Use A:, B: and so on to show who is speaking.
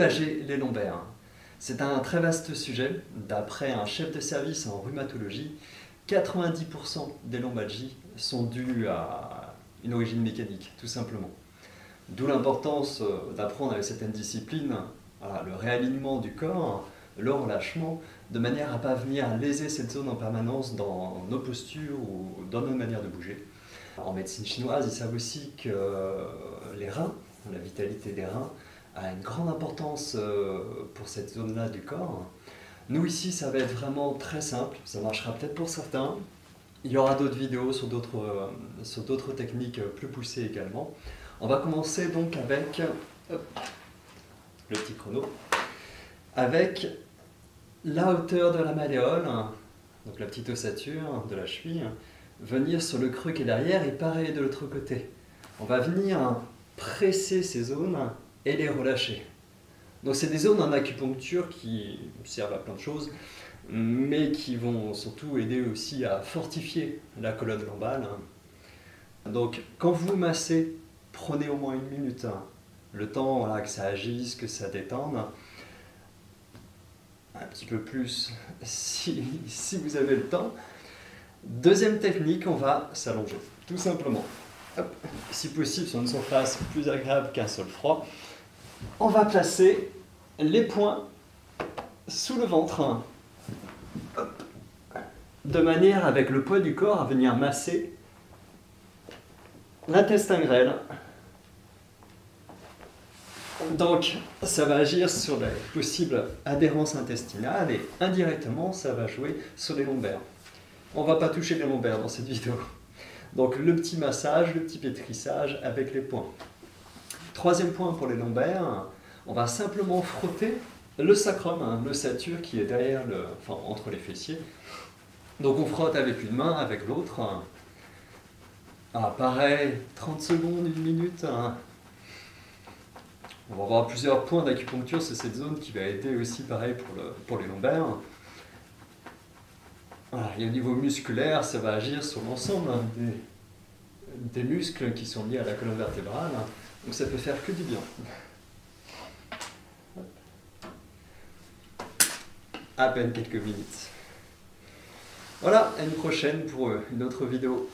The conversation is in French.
A: Soulager les lombaires. C'est un très vaste sujet. D'après un chef de service en rhumatologie, 90% des lombalgies sont dues à une origine mécanique, tout simplement. D'où l'importance d'apprendre avec certaines disciplines le réalignement du corps, le relâchement, de manière à ne pas venir léser cette zone en permanence dans nos postures ou dans nos manières de bouger. En médecine chinoise, ils savent aussi que les reins, la vitalité des reins, a une grande importance pour cette zone-là du corps. Nous ici, ça va être vraiment très simple, ça marchera peut-être pour certains. Il y aura d'autres vidéos sur d'autres techniques plus poussées également. On va commencer donc avec le petit chrono, avec la hauteur de la malléole, donc la petite ossature de la cheville, venir sur le creux qui est derrière et pareil de l'autre côté. On va venir presser ces zones et les relâcher. Donc c'est des zones en acupuncture qui servent à plein de choses, mais qui vont surtout aider aussi à fortifier la colonne lombaire. Donc quand vous massez, prenez au moins 1 minute, le temps que ça agisse, que ça détende. Un petit peu plus si vous avez le temps. Deuxième technique, on va s'allonger, tout simplement. Hop. Si possible sur une surface plus agréable qu'un sol froid. On va placer les poings sous le ventre, hop, de manière avec le poids du corps à venir masser l'intestin grêle. Donc ça va agir sur la possible adhérence intestinale et indirectement ça va jouer sur les lombaires. On ne va pas toucher les lombaires dans cette vidéo. Donc le petit massage, le petit pétrissage avec les poings. Troisième point pour les lombaires, on va simplement frotter le sacrum, l'ossature qui est derrière entre les fessiers. Donc on frotte avec une main, avec l'autre. Pareil, 30 secondes, 1 minute. On va avoir plusieurs points d'acupuncture sur cette zone qui va aider aussi pareil pour les lombaires. Et au niveau musculaire, ça va agir sur l'ensemble des muscles qui sont liés à la colonne vertébrale. Donc ça peut faire que du bien. À peine quelques minutes. Voilà, à une prochaine pour une autre vidéo.